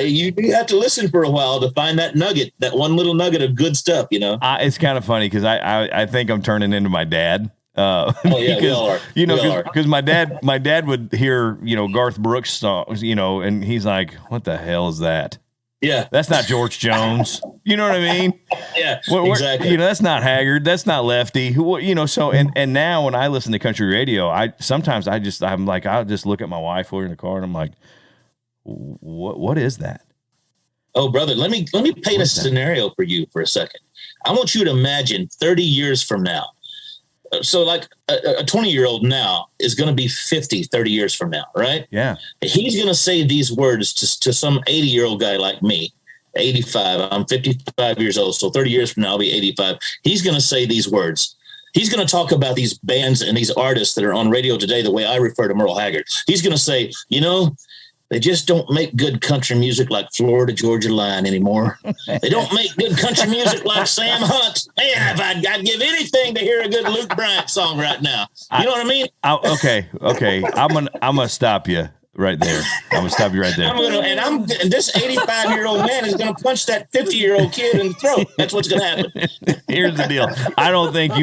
you do have to listen for a while to find that nugget, that one little nugget of good stuff, It's kind of funny because I think I'm turning into my dad. We all are. Because my dad would hear, Garth Brooks songs, and he's like, what the hell is that? Yeah. That's not George Jones. You know what I mean? Yeah, exactly. That's not Haggard. That's not Lefty. So, and now when I listen to country radio, I'll just look at my wife over in the car and I'm like, what is that? Oh, brother, let me paint a scenario for you for a second. I want you to imagine 30 years from now. So like a 20-year-old now is going to be 50, 30 years from now, right? Yeah. He's going to say these words to some 80-year-old guy like me, 85. I'm 55 years old, so 30 years from now I'll be 85. He's going to say these words. He's going to talk about these bands and these artists that are on radio today the way I refer to Merle Haggard. He's going to say, they just don't make good country music like Florida Georgia Line anymore. They don't make good country music like Sam Hunt. Man, I'd give anything to hear a good Luke Bryant song right now. You know what I mean? Okay. I'm gonna stop you right there. I'm gonna stop you right there. This 85-year-old man is gonna punch that 50-year-old kid in the throat. That's what's gonna happen. Here's the deal. I don't think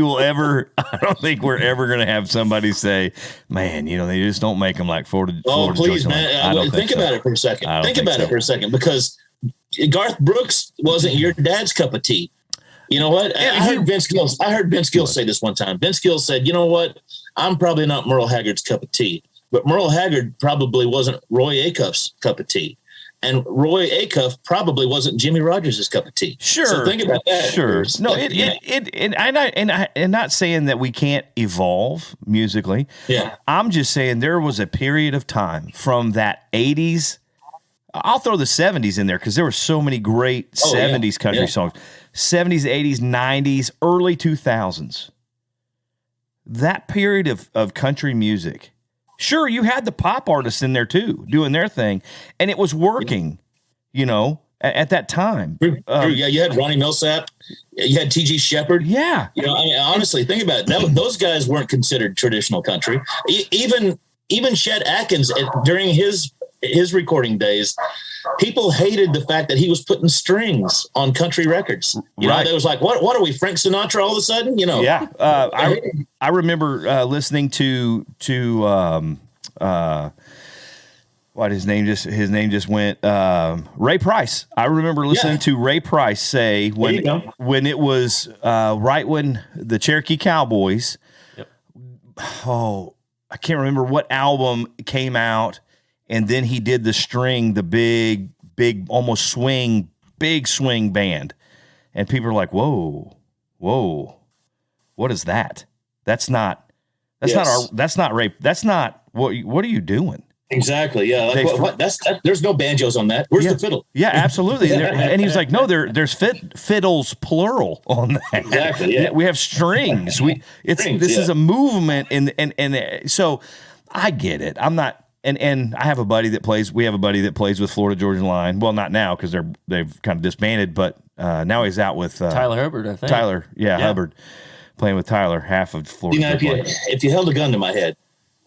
we're ever gonna have somebody say, man, they just don't make them like Florida. Please, man. Think about it for a second. Think about it for a second, because Garth Brooks wasn't your dad's cup of tea. You know what? I heard Vince Gill say this one time. Vince Gill said, you know what? I'm probably not Merle Haggard's cup of tea. But Merle Haggard probably wasn't Roy Acuff's cup of tea. And Roy Acuff probably wasn't Jimmy Rogers' cup of tea. Sure. So think about that. Sure. No, I'm not saying that we can't evolve musically. Yeah. I'm just saying there was a period of time from that 80s. I'll throw the 70s in there because there were so many great 70s country songs. 70s, 80s, 90s, early 2000s. That period of country music. Sure, you had the pop artists in there too, doing their thing, and it was working, at that time. You had Ronnie Millsap, you had T.G. Shepherd. Yeah. Honestly, think about it. Those guys weren't considered traditional country. Even Chet Atkins, during his recording days, people hated the fact that he was putting strings on country records. They was like, what are we, Frank Sinatra all of a sudden? Yeah. I remember listening to what his name just went Ray Price. I remember listening to Ray Price say when it was right when the Cherokee Cowboys. Yep. Oh, I can't remember what album came out, and then he did the string, the big almost swing, big swing band, and people are like, whoa, what is that? That's not Ray. That's not what are you doing? Exactly. Yeah. Like, there's no banjos on that. Where's the fiddle? Yeah, absolutely. And he was like, no, there's fiddles plural on that. Exactly. Yeah. We have strings. This is a movement, and so I get it. I'm not, and I have a buddy that plays. We have a buddy that plays with Florida Georgia Line. Well, not now because they've kind of disbanded, but now he's out with Tyler Hubbard. I think Hubbard, playing with Tyler, half of Florida. If you held a gun to my head,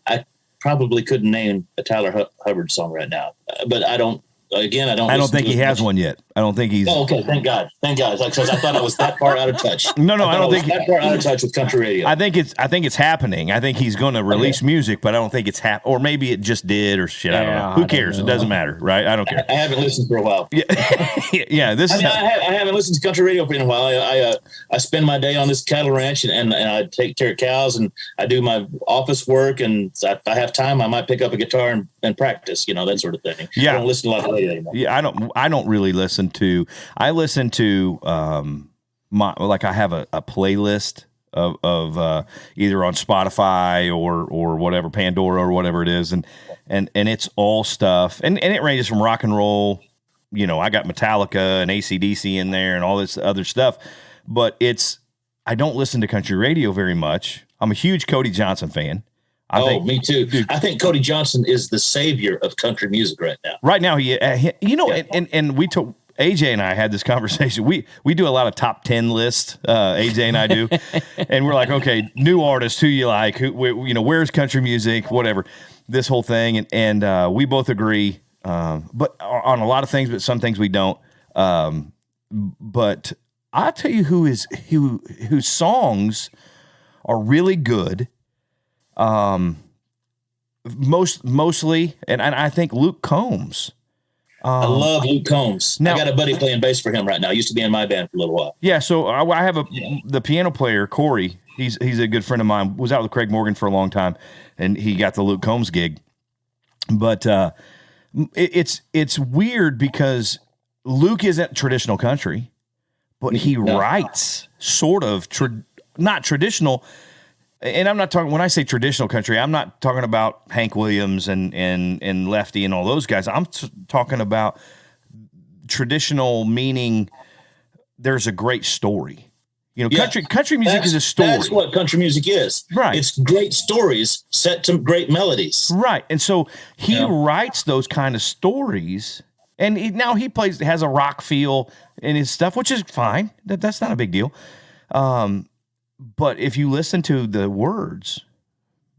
I probably couldn't name a Tyler Hubbard song right now, but I don't think he has one yet. I don't think he's. Oh, okay. Thank God. Because I thought I was that far out of touch. No, I don't think that far out of touch with country radio. I think it's happening. I think he's going to release music, but I don't think it's or maybe it just did or shit. I don't know. Who cares? It doesn't matter, right? I don't care. I haven't listened for a while. Yeah, yeah. I haven't listened to country radio for a while. I spend my day on this cattle ranch and I take care of cows and I do my office work, and if I have time, I might pick up a guitar and practice. That sort of thing. Yeah. I don't listen to a lot of radio anymore. Yeah, I don't really listen to. I listen to I have a playlist of either on Spotify or whatever, Pandora or whatever it is, and it's all stuff, and it ranges from rock and roll. I got Metallica and AC/DC in there and all this other stuff, but I don't listen to country radio very much. I'm a huge Cody Johnson fan. Me too. Dude, I think Cody Johnson is the savior of country music right now. Right now, and we took AJ and I had this conversation. We do a lot of top 10 lists. AJ and I do, and we're like, okay, new artists, who you like, where's country music, whatever, this whole thing, and we both agree, but on a lot of things, but some things we don't. But I'll tell you whose songs are really good. Mostly, and I think Luke Combs. I love Luke Combs. Now, I got a buddy playing bass for him right now. He used to be in my band for a little while. Yeah, so I have the piano player, Corey. He's a good friend of mine. Was out with Craig Morgan for a long time, and he got the Luke Combs gig. But it's weird because Luke isn't traditional country, but he writes sort of not traditional. And I'm not talking, when I say traditional country, I'm not talking about Hank Williams and Lefty and all those guys. I'm talking about traditional, meaning there's a great story. Country music is a story. That's what country music is. Right. It's great stories set to great melodies. Right. And so he writes those kind of stories, and now he has a rock feel in his stuff, which is fine. That's not a big deal. But if you listen to the words,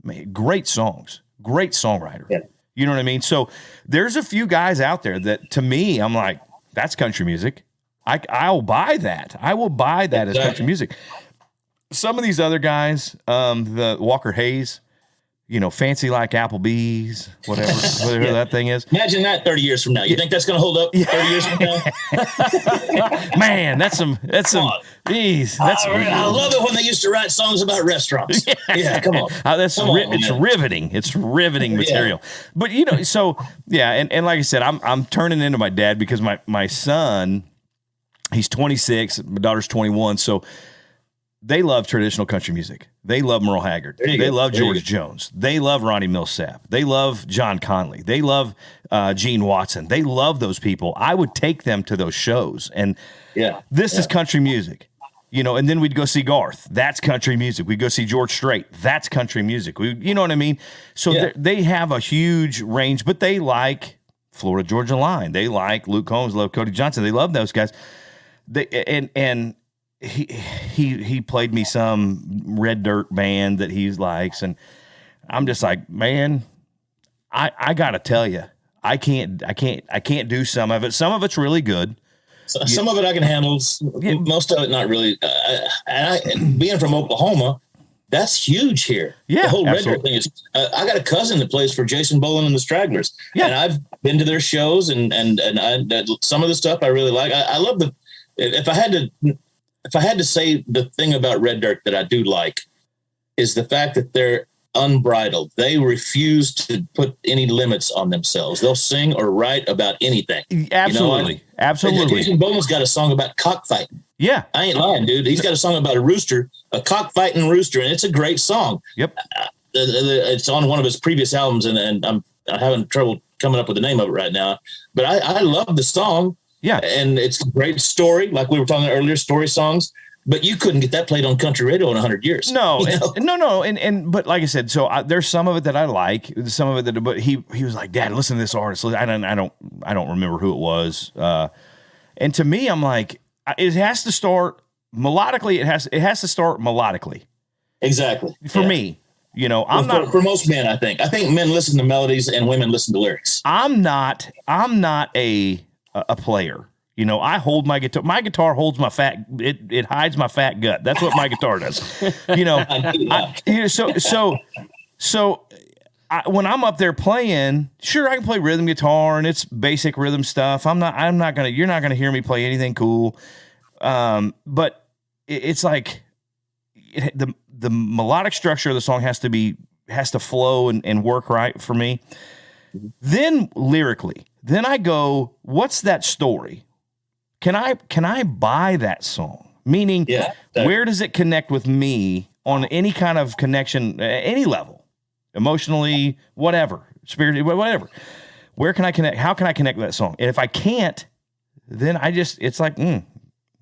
man, great songs, great songwriter. Yeah. You know what I mean? So there's a few guys out there that, to me, I'm like, that's country music. I'll buy that. I will buy that as country music. Some of these other guys, the Walker Hayes, fancy like Applebee's, whatever that thing is. Imagine that 30 years from now. You think that's going to hold up 30 years from now? Man, that's some, geez. I love it when they used to write songs about restaurants. Yeah, come on. It's riveting. It's riveting material. Yeah. But, and like I said, I'm turning into my dad because my son, he's 26, my daughter's 21, so they love traditional country music. They love Merle Haggard. They love George Jones. They love Ronnie Millsap. They love John Conley. They love Gene Watson. They love those people. I would take them to those shows. And this is country music. And then we'd go see Garth. That's country music. We'd go see George Strait. That's country music. You know what I mean? So they have a huge range, but they like Florida Georgia Line. They like Luke Combs, love Cody Johnson. They love those guys. He played me some red dirt band that he likes, and I'm just like, man, I gotta tell you, I can't do some of it. Some of it's really good. Some of it I can handle. Most of it not really. Being from Oklahoma, That's huge here. Yeah, the whole Red absolutely. Dirt thing is. I got a cousin that plays for Jason Boland and the Stragglers, Yeah. and I've been to their shows, and some of the stuff I really like. I love the. If I had to say the thing about Red Dirt that I do like, is the fact that they're unbridled. They refuse to put any limits on themselves. They'll sing or write about anything. Absolutely. Absolutely. Jason Boland's got a song about cockfighting. Yeah. I ain't lying, dude. He's got a song about a rooster, a cockfighting rooster, and it's a great song. Yep. It's on one of his previous albums, and I'm having trouble coming up with the name of it right now. But I love the song. Yeah. And it's a great story, like we were talking earlier, story songs. But you couldn't get that played on country radio in 100 years. No, you know? no. But like I said, so there's some of it that I like, some of it that, but he was like, Dad, listen to this artist. I don't remember who it was. And to me, I'm like, it has to start melodically. It has to start melodically. Exactly. For me, you know, I'm not for most men. I think men listen to melodies and women listen to lyrics. I'm not a player. You know, I hold my guitar. My guitar holds my fat. It hides my fat gut. That's what my guitar does. You know, when I'm up there playing, sure I can play rhythm guitar and it's basic rhythm stuff. You're not gonna hear me play anything cool. But it's like the melodic structure of the song has to flow and work right for me. Then lyrically, then I go, what's that story? Can I buy that song? Meaning, where does it connect with me on any kind of connection, any level, emotionally, whatever, spiritually, whatever? Where can I connect? How can I connect with that song? And if I can't, then it's like,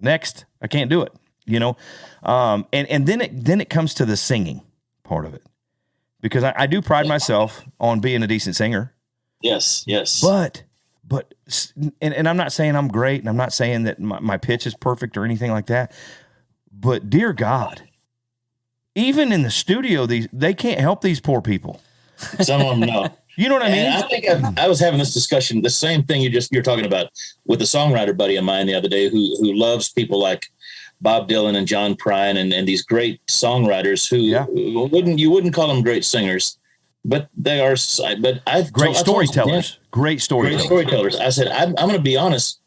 next, I can't do it, you know? And then it comes to the singing part of it, because I do pride myself on being a decent singer. Yes. But I'm not saying I'm great, and I'm not saying that my pitch is perfect or anything like that. But dear God, even in the studio, they can't help these poor people. Some of them know. You know what I mean? I think I was having this discussion, the same thing you're talking about, with a songwriter buddy of mine the other day who loves people like Bob Dylan and John Prine and these great songwriters who you wouldn't call them great singers. But they are. But great storytellers. Great storytellers. I said, I'm going to be honest.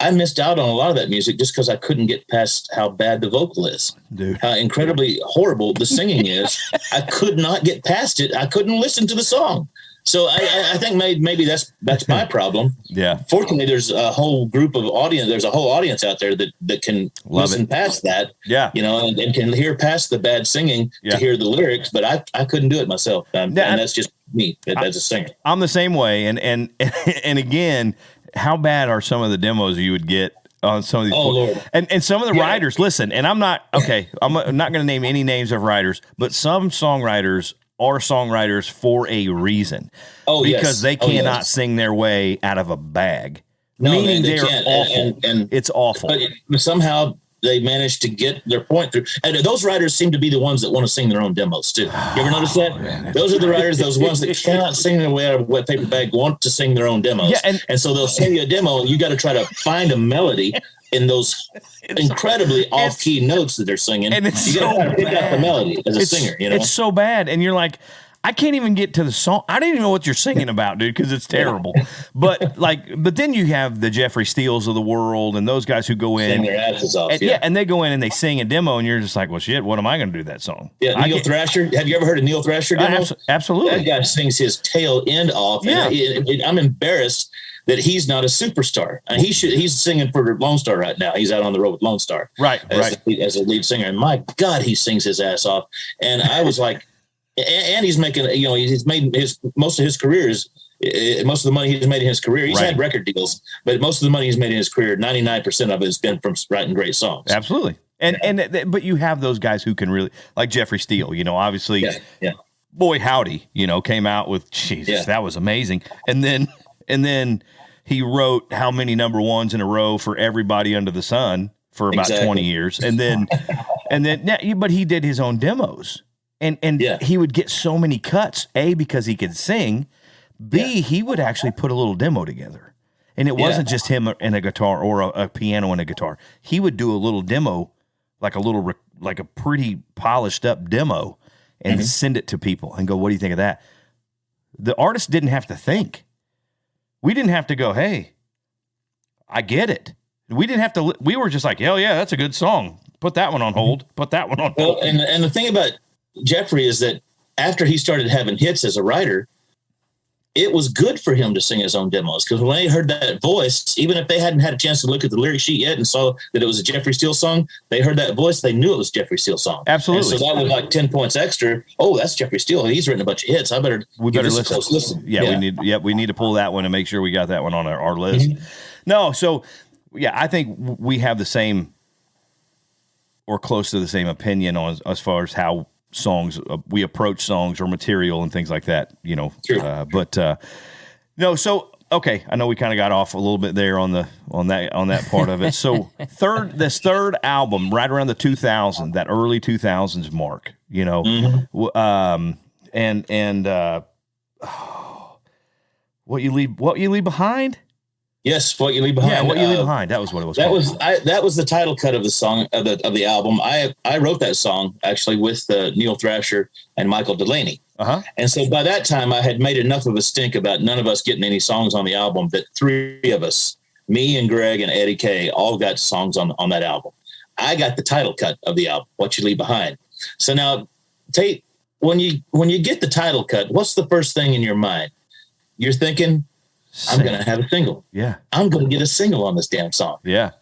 I missed out on a lot of that music just because I couldn't get past how bad the vocal is, dude. How incredibly horrible the singing is. I could not get past it. I couldn't listen to the song. So I think maybe that's my problem. Yeah. Fortunately, there's a whole group of audience. There's a whole audience out there that can listen past that. Yeah. You know, and can hear past the bad singing to hear the lyrics. But I couldn't do it myself. And that's just me as a singer. I'm the same way. And again, how bad are some of the demos you would get on some of these? Oh, Lord. And some of the writers, listen, and I'm not going to name any names of writers, but some songwriters are songwriters for a reason. Because they cannot sing their way out of a bag. No, meaning they are can't. awful. And it's awful. But somehow they managed to get their point through. And those writers seem to be the ones that want to sing their own demos too. You ever notice that? Man, those are the writers, those ones that cannot sing their way out of a wet paper bag, want to sing their own demos. Yeah, and so they'll sing you a demo, and you got to try to find a melody in those incredibly off-key notes that they're singing. And it's you got to try to pick out the melody as a singer. You know, it's so bad, and you're like, I can't even get to the song. I didn't even know what you're singing about, dude, because it's terrible. But then you have the Jeffrey Steeles of the world and those guys who go in. Sing their asses off. And they go in and they sing a demo, and you're just like, well, shit, what am I going to do that song? Yeah, Neil Thrasher. Have you ever heard of Neil Thrasher demos? Absolutely. That guy sings his tail end off. Yeah. And I'm embarrassed that he's not a superstar. And he's singing for Lone Star right now. He's out on the road with Lone Star. Right. As a lead singer. And my God, he sings his ass off. And I was like, and he's making, he's made most of his career most of the money he's made in his career. He's had record deals, but most of the money he's made in his career, 99% of it has been from writing great songs. Absolutely. But you have those guys who can really, like Jeffrey Steele, obviously, Boy Howdy, came out with, Jesus, that was amazing. And then he wrote how many number ones in a row for everybody under the sun for about 20 years. But he did his own demos. And he would get so many cuts, A, because he could sing, B, he would actually put a little demo together. And it wasn't just him and a guitar or a piano and a guitar. He would do a little demo, like a pretty polished up demo, and send it to people and go, what do you think of that? The artist didn't have to think. We didn't have to go, hey, I get it. We didn't have to. We were just like, hell yeah, that's a good song. Put that one on hold. Put that one on hold. Well, and the thing about Jeffrey is that after he started having hits as a writer, it was good for him to sing his own demos, because when they heard that voice, even if they hadn't had a chance to look at the lyric sheet yet and saw that it was a Jeffrey Steele song, they heard that voice, they knew it was Jeffrey Steele's song. Absolutely. And so that was like 10 points extra. Oh, that's Jeffrey Steele. He's written a bunch of hits. We better listen. Yeah, we need to pull that one and make sure we got that one on our list. No, so yeah, I think we have the same or close to the same opinion on as far as how songs we approach songs or material and things like that, True. No, so okay, I know we kind of got off a little bit there on that part of it. So this third album, right around the 2000, that early 2000s mark, what you leave behind. Yes, What You Leave Behind. Yeah, What You Leave Behind. That was what it was. That was the title cut of the song of the album. I wrote that song actually with Neil Thrasher and Michael Delaney. And so by that time, I had made enough of a stink about none of us getting any songs on the album that three of us, me and Greg and Eddie K, all got songs on that album. I got the title cut of the album, What You Leave Behind. So now, Tate, when you get the title cut, what's the first thing in your mind? You're thinking, I'm going to have a single. Yeah. I'm going to get a single on this damn song. Yeah.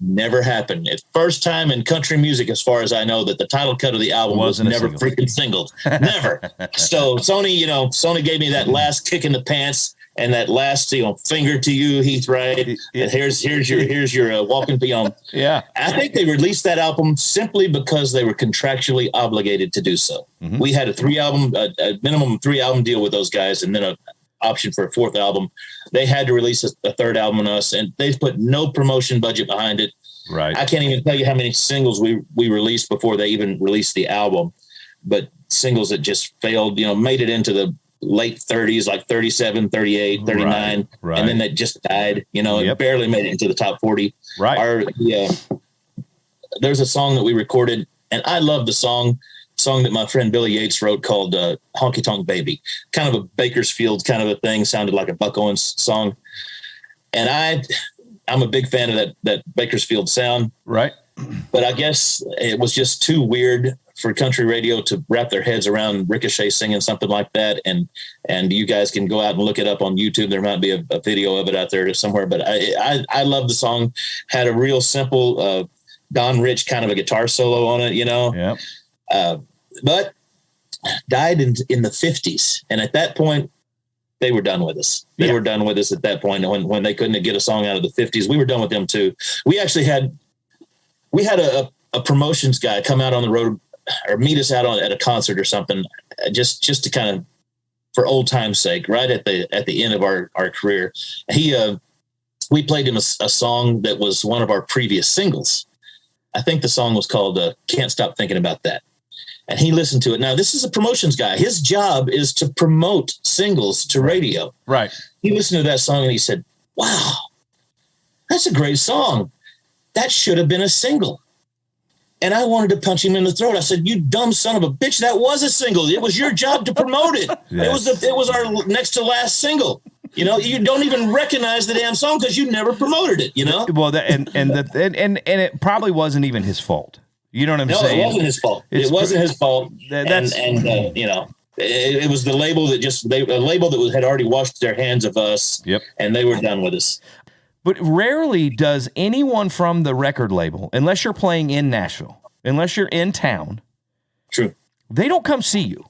Never happened. It's first time in country music, as far as I know, that the title cut of the album was never freaking singled. Never. So Sony gave me that last kick in the pants and that last, finger to you, Heath Wright. And here's your walking beyond. Yeah. I think they released that album simply because they were contractually obligated to do so. Mm-hmm. We had a minimum 3 album deal with those guys, and then a option for a 4th album. They had to release a 3rd album on us, and they put no promotion budget behind it. Right. I can't even tell you how many singles we released before they even released the album, but singles that just failed, made it into the late 30s, like 37, 38, 39, right. And then that just died, It barely made it into the top 40. Right. There's a song that we recorded, and I love the song that my friend Billy Yates wrote called Honky Tonk Baby, kind of a Bakersfield kind of a thing, sounded like a Buck Owens song. And I'm a big fan of that Bakersfield sound. Right. But I guess it was just too weird for country radio to wrap their heads around Ricochet singing something like that. And you guys can go out and look it up on YouTube. There might be a video of it out there somewhere, but I love the song. Had a real simple Don Rich kind of a guitar solo on it, Yeah. But died in the 50s. And at that point, they were done with us. They were done with us at that point. When they couldn't get a song out of the 50s, we were done with them too. We actually had a promotions guy come out on the road or meet us out at a concert or something, just to kind of, for old time's sake, right at the end of our career. We played him a song that was one of our previous singles. I think the song was called Can't Stop Thinking About That. And he listened to it. Now, this is a promotions guy. His job is to promote singles to radio. Right. He listened to that song and he said, wow, that's a great song. That should have been a single. And I wanted to punch him in the throat. I said, you dumb son of a bitch, that was a single. It was your job to promote it. Yes. It was our next to last single. You don't even recognize the damn song because you never promoted it, Well, and it probably wasn't even his fault. You know what I'm saying? No, it wasn't his fault. It wasn't his fault. It was the label that had already washed their hands of us. Yep. And they were done with us. But rarely does anyone from the record label, unless you're playing in Nashville, unless you're in town, true, they don't come see you.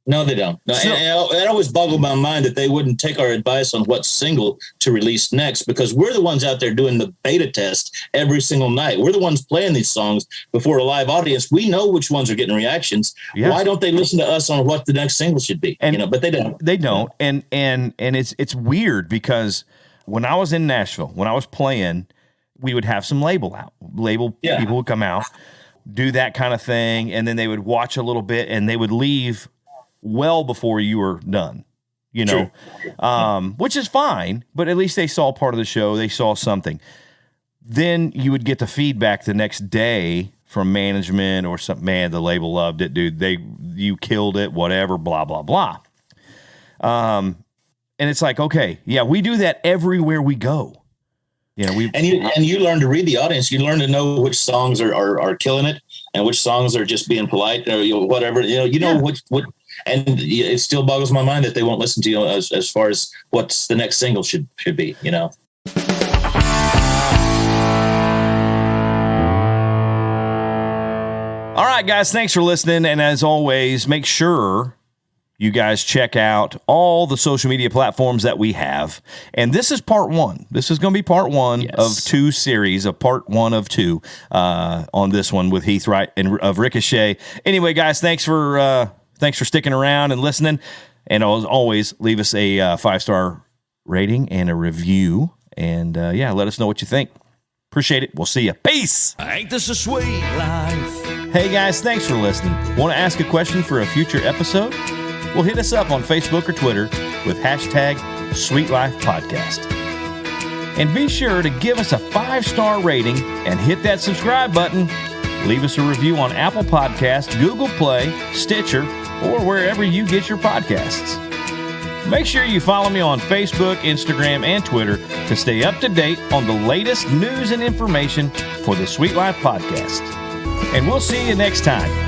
No, they don't. No, and it always boggled my mind that they wouldn't take our advice on what single to release next, because we're the ones out there doing the beta test every single night. We're the ones playing these songs before a live audience. We know which ones are getting reactions. Yeah. Why don't they listen to us on what the next single should be? But they don't. They don't. And it's weird because when I was in Nashville, when I was playing, we would have some label people would come out, do that kind of thing, and then they would watch a little bit and they would leave well before you were done, which is fine, but at least they saw part of the show. They saw something. Then you would get the feedback the next day from management or something. Man, the label loved it, dude. You killed it, whatever, blah, blah, blah. And it's like, okay, yeah, we do that everywhere we go. You learn to read the audience. You learn to know which songs are killing it and which songs are just being polite or whatever. What. And it still boggles my mind that they won't listen to you as far as what's the next single should be. All right, guys, thanks for listening. And as always, make sure you guys check out all the social media platforms that we have. And this is part one. This is going to be part one of 2 series, of part 1 of 2 on this one with Heath Wright and of Ricochet. Anyway, guys, thanks for sticking around and listening. And as always, leave us a 5-star rating and a review. And let us know what you think. Appreciate it. We'll see you. Peace. Ain't this a sweet life? Hey, guys, thanks for listening. Want to ask a question for a future episode? Well, hit us up on Facebook or Twitter with #SweetLifePodcast. And be sure to give us a 5-star rating and hit that subscribe button. Leave us a review on Apple Podcasts, Google Play, Stitcher, or wherever you get your podcasts. Make sure you follow me on Facebook, Instagram, and Twitter to stay up to date on the latest news and information for the Sweet Life Podcast. And we'll see you next time.